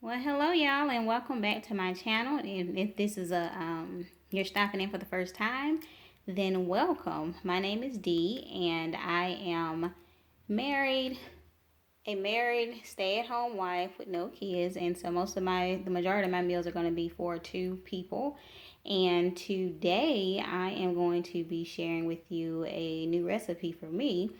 Well, hello y'all, and welcome back to my channel. And if this is you're stopping in for the first time, then welcome. My name is Dee, and I am married, a married stay-at-home wife with no kids, and so the majority of my meals are going to be for two people. And today I am going to be sharing with you a new recipe for me.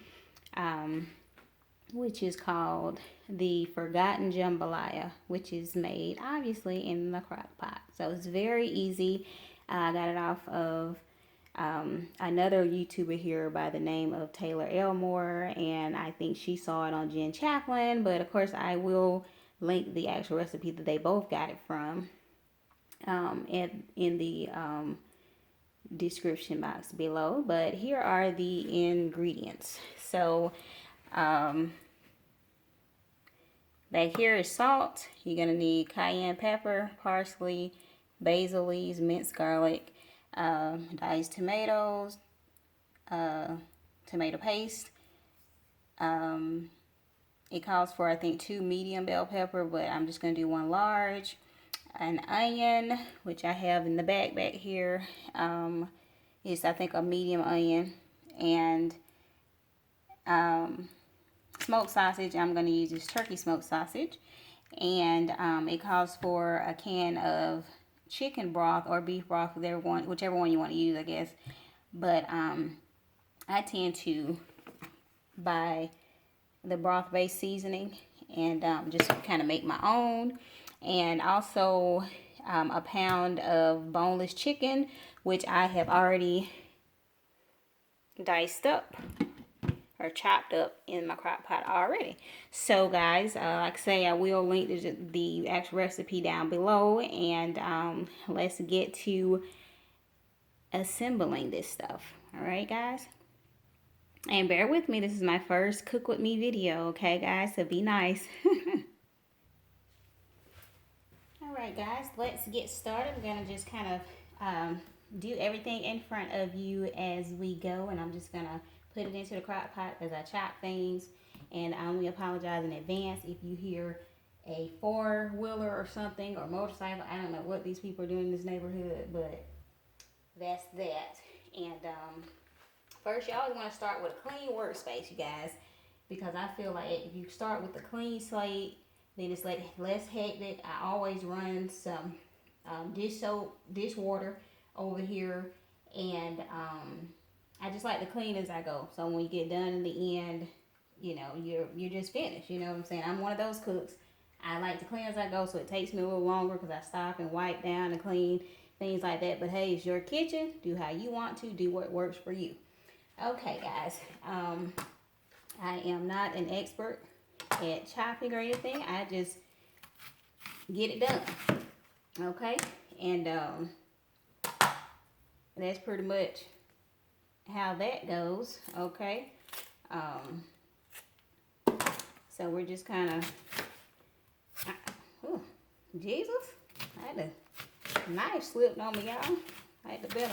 Which is called the Forgotten Jambalaya, which is made obviously in the crock pot. So it's very easy. I got it off of another YouTuber here by the name of Taylor Elmore, and I think she saw it on Jen Chaplin, but of course I will link the actual recipe that they both got it from in the description box below. But here are the ingredients. So back here is salt. You're going to need cayenne pepper, parsley, basil leaves, minced garlic, diced tomatoes, tomato paste. It calls for, I think, 2 medium bell pepper, but I'm just going to do 1 large. An onion, which I have in the back here, is, I think, a medium onion. And smoked sausage. I'm going to use this turkey smoked sausage, and it calls for a can of chicken broth or beef broth, whichever one you want to use, I guess. But I tend to buy the broth based seasoning and just kind of make my own. And also a pound of boneless chicken, which I have already diced up or chopped up in my crock pot already. So guys, like I say, I will link the actual recipe down below, and let's get to assembling this stuff. All right, guys, and bear with me, this is my first cook with me video, okay guys, so be nice. All right guys, let's get started. We're gonna just kind of do everything in front of you as we go, and I'm just gonna put it into the crock pot as I chop things. And we apologize in advance if you hear a four-wheeler or something, or motorcycle. I don't know what these people are doing in this neighborhood, but that's that. And first, you always want to start with a clean workspace, you guys, because I feel like if you start with a clean slate, then it's like less hectic. I always run some dish soap, dish water over here, and I just like to clean as I go. So when you get done in the end, you know, you're just finished. You know what I'm saying? I'm one of those cooks. I like to clean as I go, so it takes me a little longer because I stop and wipe down and clean, things like that. But hey, it's your kitchen. Do how you want to. Do what works for you. Okay, guys. I am not an expert at chopping or anything. I just get it done. Okay? And that's pretty much how that goes. Okay? So we're just kind of, oh, Jesus, I had a knife slipped on me, y'all. I had to bet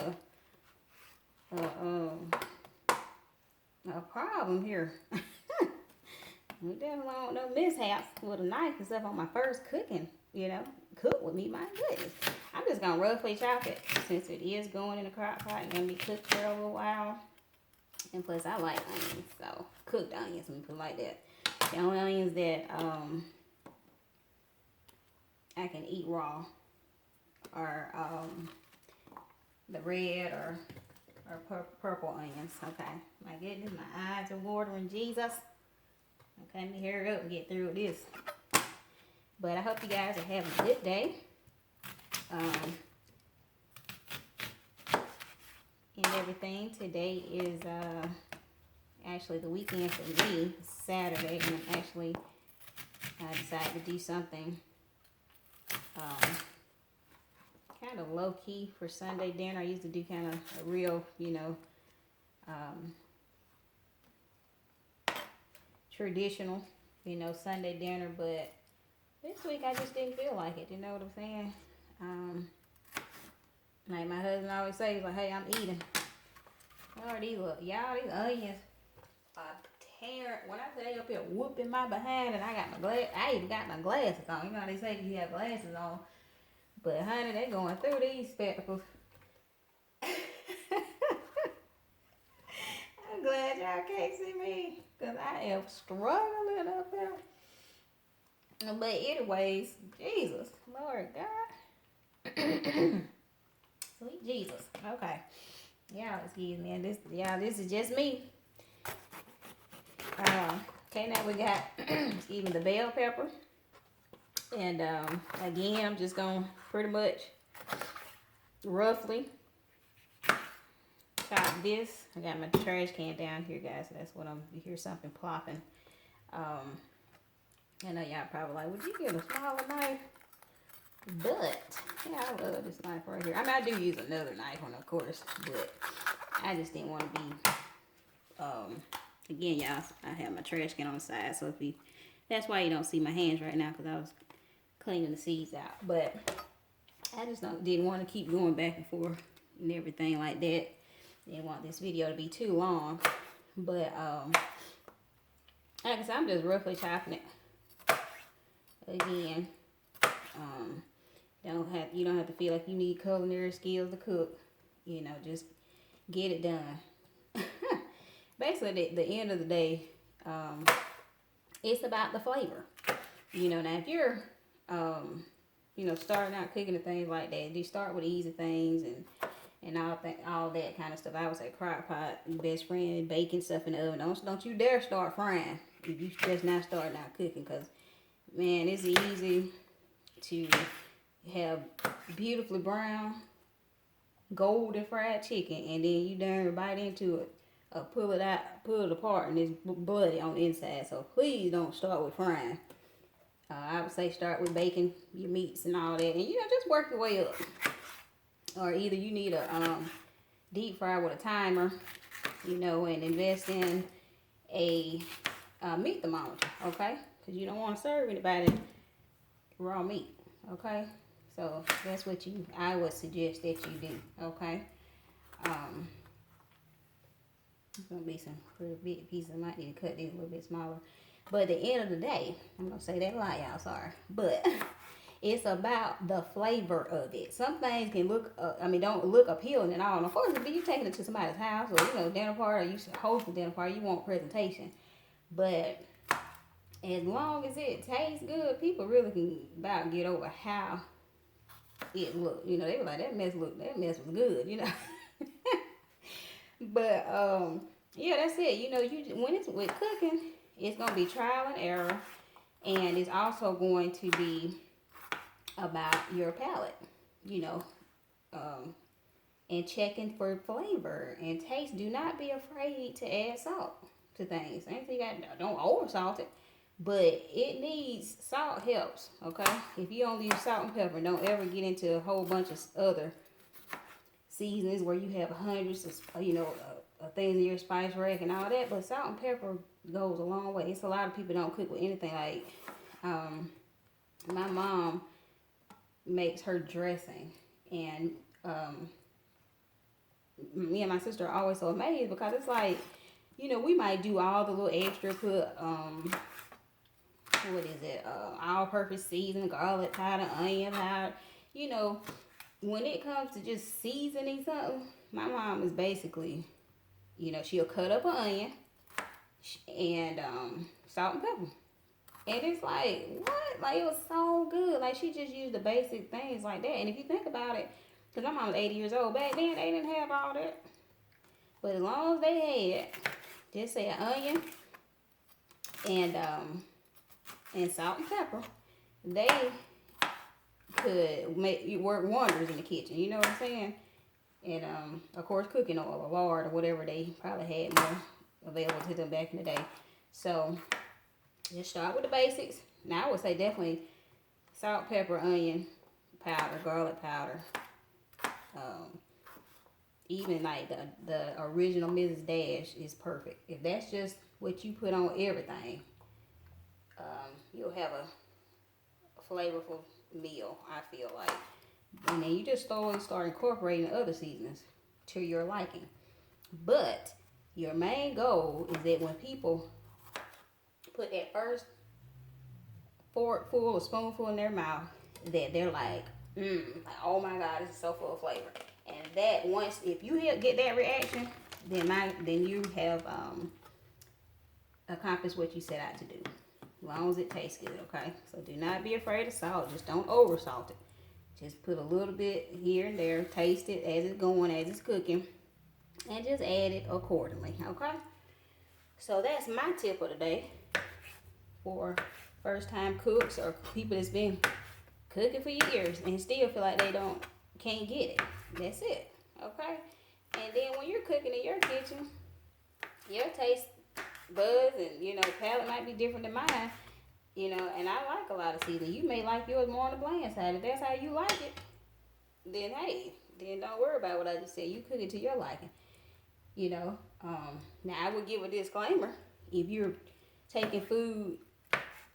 a problem here. We definitely don't want no mishaps with a knife and stuff on my first cooking, you know, cook with me, my goodness. I'm just gonna roughly chop it since it is going in the crock pot and gonna be cooked for a little while. And plus I like onions, so cooked onions, let me put it like that. The only onions that I can eat raw are the red or purple onions. Okay, my goodness, my eyes are watering, Jesus. Okay, let me hurry up and get through this. But I hope you guys are having a good day. And everything. Today is actually the weekend for me. It's Saturday, and I decided to do something kind of low key for Sunday dinner. I used to do kind of a real, you know, traditional, you know, Sunday dinner, but this week I just didn't feel like it, you know what I'm saying? Like my husband always says, like, hey, I'm eating. Y'all, these onions are hair. When I say they up here whooping my behind and I got my glass, I even got my glasses on. You know how they say you have glasses on. But honey, they going through these spectacles. I'm glad y'all can't see me. Because I am struggling up here. But anyways, Jesus, Lord God. Sweet Jesus. Okay. Y'all excuse me. This is just me. Okay, now we got even the bell pepper. And again, I'm just going to pretty much roughly chop this. I got my trash can down here, guys. That's what you hear something plopping. I know y'all probably like, would you get a smaller knife? But, yeah, I love this knife right here. I mean, I do use another knife one, of course, but I just didn't want to be, again, y'all, I have my trash can on the side, so that's why you don't see my hands right now, because I was cleaning the seeds out. But I just didn't want to keep going back and forth and everything like that. Didn't want this video to be too long. But, like I said, I'm just roughly chopping it. Again, you don't have to feel like you need culinary skills to cook. You know, just get it done. Basically, at the end of the day, it's about the flavor. You know, now if you're, you know, starting out cooking and things like that, you start with easy things and all that kind of stuff. I would say crock pot, your best friend, baking stuff in the oven. Don't you dare start frying if you just not starting out cooking, because man, it's easy to have beautifully brown, golden fried chicken, and then you darn bite into it, pull it apart, and it's bloody on the inside. So please don't start with frying. I would say start with baking your meats and all that, and you know, just work your way up. Or either you need a deep fryer with a timer, you know, and invest in a meat thermometer, okay? Because you don't want to serve anybody raw meat, okay? So that's what I would suggest that you do, okay? It's going to be some pretty big pieces. I might need to cut these a little bit smaller. But at the end of the day, I'm going to say that a lot, y'all, sorry. But it's about the flavor of it. Some things can look, don't look appealing at all. And of course, if you're taking it to somebody's house or, you know, dinner party, or you host a dinner party, you want presentation. But as long as it tastes good, people really can about get over how it looked. You know, they were like, that mess was good, you know. But yeah, that's it. You know, when it's with cooking, it's gonna be trial and error, and it's also going to be about your palate, you know, and checking for flavor and taste. Do not be afraid to add salt to things. Don't over salt it, but it needs salt. Helps, okay? If you only use salt and pepper, don't ever get into a whole bunch of other seasonings where you have hundreds of, you know, things in your spice rack and all that. But salt and pepper goes a long way. It's a lot of people don't cook with anything. Like my mom makes her dressing, and me and my sister are always so amazed, because it's like, you know, we might do all the little extra put what is it, all-purpose seasoning, garlic powder, onion powder. You know, when it comes to just seasoning something, my mom is basically, you know, she'll cut up an onion and salt and pepper. And it's like, what? Like, it was so good. Like, she just used the basic things like that. And if you think about it, because my mom was 80 years old, back then they didn't have all that. But as long as they had, just say an onion and salt and pepper, they could make you work wonders in the kitchen. You know what I'm saying? And of course, cooking oil or lard or whatever they probably had more available to them back in the day. So just start with the basics. Now I would say definitely salt, pepper, onion powder, garlic powder. Even like the original Mrs. Dash is perfect. If that's just what you put on everything, you'll have a flavorful meal, I feel like. And then you just slowly start incorporating other seasonings to your liking. But your main goal is that when people put that first forkful or spoonful in their mouth, that they're like, oh my God, this is so full of flavor. And that once, if you get that reaction, then you have accomplished what you set out to do. As long as it tastes good, okay? So do not be afraid of salt. Just don't over salt it. Just put a little bit here and there. Taste it as it's going, as it's cooking. And just add it accordingly, okay? So that's my tip of the day for first time cooks or people that's been cooking for years and still feel like they can't get it. That's it, okay? And then when you're cooking in your kitchen, your taste buds and, you know, palate might be different than mine, you know, and I like a lot of seasoning. You may like yours more on the bland side. If that's how you like it, then hey, then don't worry about what I just said. You cook it to your liking, you know. Now I would give a disclaimer: if you're taking food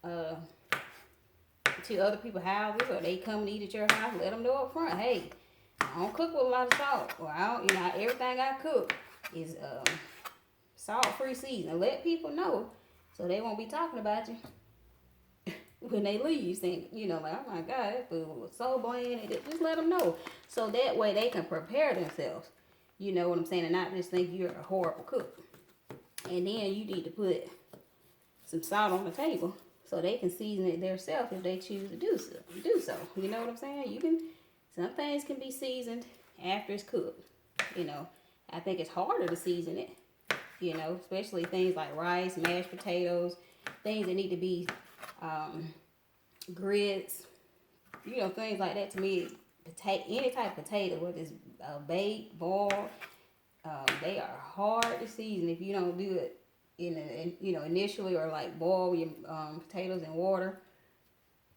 to other people's houses or they come and eat at your house, let them know up front, hey, I don't cook with a lot of salt, or I don't, you know, everything I cook is salt-free seasoning. Let people know so they won't be talking about you when they leave, saying, you know, like, oh my God, that food was so bland. Just let them know so that way they can prepare themselves. You know what I'm saying? And not just think you're a horrible cook. And then you need to put some salt on the table so they can season it themselves if they choose to do so. You know what I'm saying? Some things can be seasoned after it's cooked. You know, I think it's harder to season it. You know, especially things like rice, mashed potatoes, things that need to be grits. You know, things like that. To me, any type of potato, whether it's baked, boiled, they are hard to season if you don't do it initially, or like boil your potatoes in water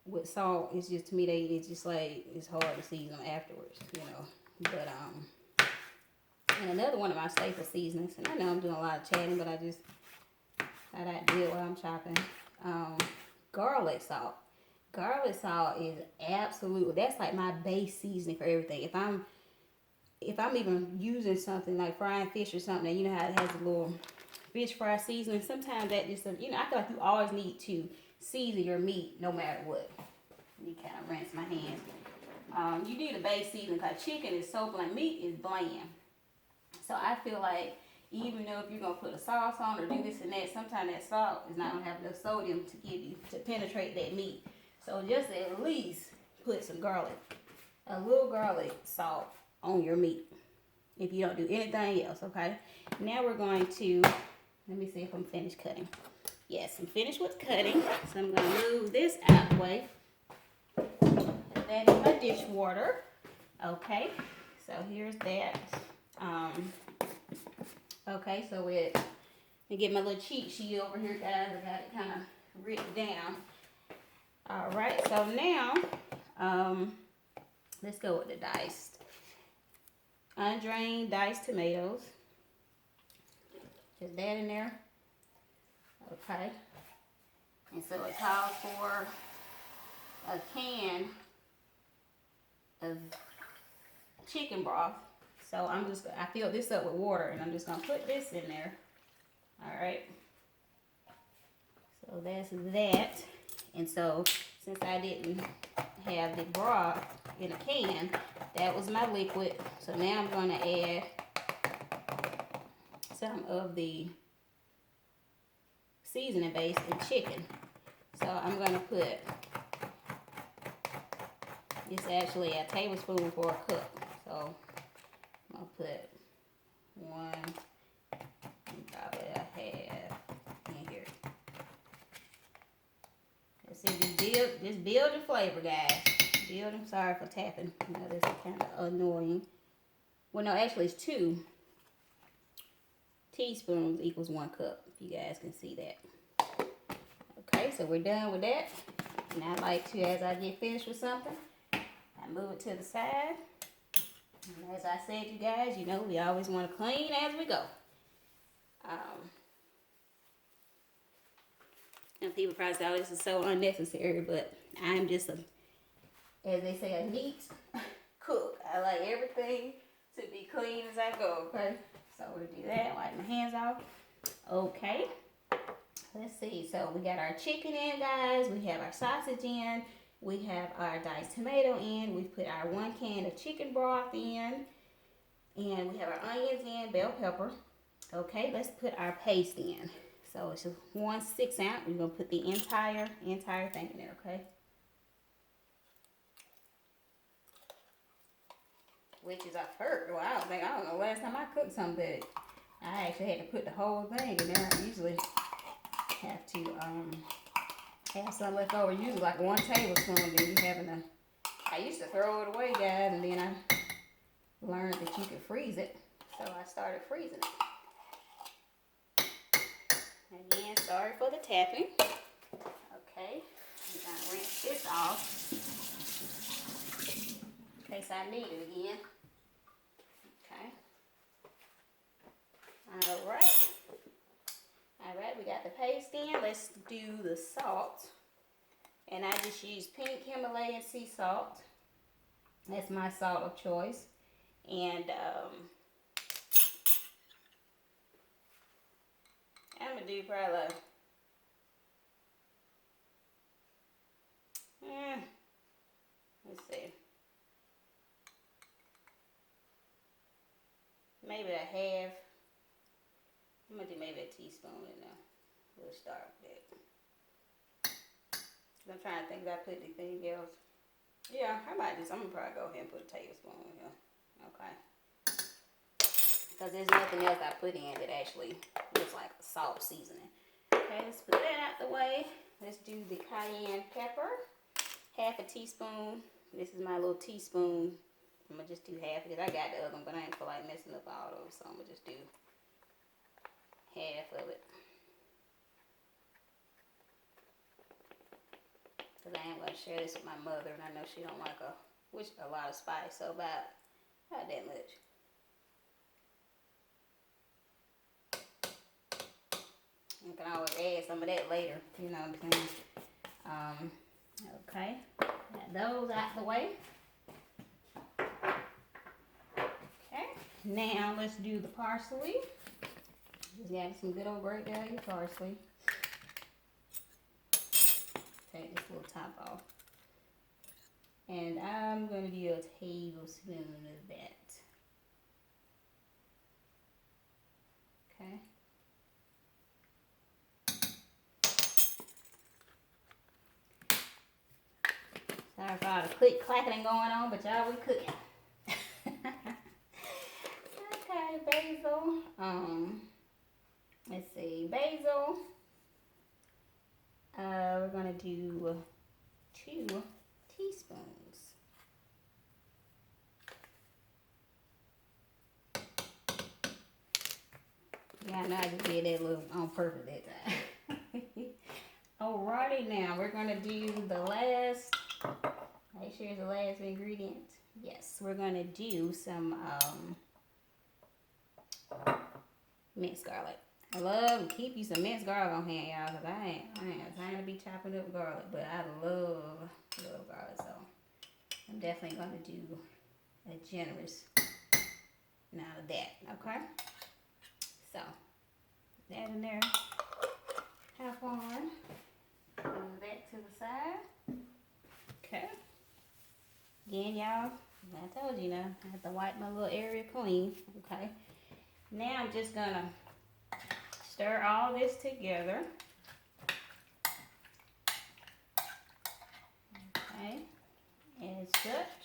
with salt. It's just, to me, it's just like, it's hard to season them afterwards, you know. But and another one of my staple seasonings, and I know I'm doing a lot of chatting, but I just thought I'd do it while I'm chopping. Garlic salt. Garlic salt is absolutely, that's like my base seasoning for everything. If I'm even using something like frying fish or something, and you know how it has a little fish fry seasoning, sometimes that just, you know, I feel like you always need to season your meat no matter what. Let me kind of rinse my hands. You need a base seasoning because chicken is so bland, meat is bland. So I feel like even though if you're going to put a sauce on or do this and that, sometimes that salt is not going to have enough sodium to penetrate that meat. So just at least put some garlic, a little garlic salt on your meat if you don't do anything else, okay? Now we're going to, let me see if I'm finished cutting. Yes, I'm finished with cutting. So I'm going to move this out of the way. Put that in my dishwater. Okay, so here's that. Okay, so let me get my little cheat sheet over here, guys. I got it kind of written down. All right, so now let's go with the diced, undrained diced tomatoes. Just that in there. Okay, and so it calls for a can of chicken broth. So I filled this up with water, and I'm just gonna put this in there. All right. So that's that. And so since I didn't have the broth in a can, that was my liquid. So now I'm gonna add some of the seasoning base in chicken. So I'm gonna put, it's actually a tablespoon for a cup. So I'll put one, and probably a half in here. Let's see, just build your flavor, guys. Build them. Sorry for tapping. You know, this is kind of annoying. Well, no, actually it's 2 teaspoons equals 1 cup, if you guys can see that. Okay, so we're done with that. And I like to, as I get finished with something, I move it to the side. And as I said, you guys, you know, we always want to clean as we go. And people probably say, oh, this is so unnecessary, but I'm just as they say, a neat cook. I like everything to be clean as I go, okay? So we'll do that, wipe my hands off. Okay. let's see. So we got our chicken in, guys. We have our sausage in. We have our diced tomato in. We've put our 1 can of chicken broth in. And we have our onions in, bell pepper. Okay, let's put our paste in. So it's just 1 6-ounce. We're going to put the entire thing in there, okay? Which is, I've heard, well, I don't know, last time I cooked something that I actually had to put the whole thing in there. I usually have to have some left over, usually like 1 tablespoon, then you having to, I used to throw it away, guys, and then I learned that you could freeze it, so I started freezing it. Again, sorry for the tapping. Okay, I'm gonna rinse this off in case I need it again. Okay. Alright. Alright, we got the paste in. Let's do the salt. And I just use pink Himalayan sea salt. That's my salt of choice. And I'm gonna do probably like, let's see, maybe a half. I'm gonna do maybe a teaspoon in there. We'll start with that. I'm trying to think if I put anything else. Yeah, I'm gonna probably go ahead and put a tablespoon in here. Okay. Because there's nothing else I put in that actually looks like salt seasoning. Okay, let's put that out the way. Let's do the cayenne pepper. Half a teaspoon. This is my little teaspoon. I'm gonna just do half because I got the other one, but I ain't feel like messing up all those, so I'm gonna just do half of it. Because I am going to share this with my mother, and I know she don't like a lot of spice, so about that much. You can always add some of that later, you know what I'm saying? Okay, got those out the way. Okay, now let's do the parsley. Just got some good old great value parsley. Take this little top off. And I'm going to do a tablespoon of that. Okay. Sorry for all the click clacking going on, but y'all, we cooking. Okay, basil. Let's see, basil. We're gonna do 2 teaspoons. Yeah, I know I just did that little on purpose that time. Alrighty, now we're gonna do the last. Make sure it's the last ingredient. Yes, we're gonna do some minced garlic. I love to keep you some minced garlic on hand, y'all, because I ain't have time to be chopping up garlic, but I love garlic, so I'm definitely going to do a generous amount of that, okay? So, that in there, half on, move that to the side, okay? Again, y'all, I told you, now, I have to wipe my little area clean, okay? Now I'm just going to stir all this together. Okay, as such.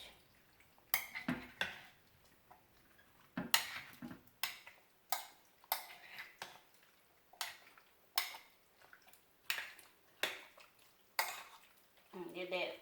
And get that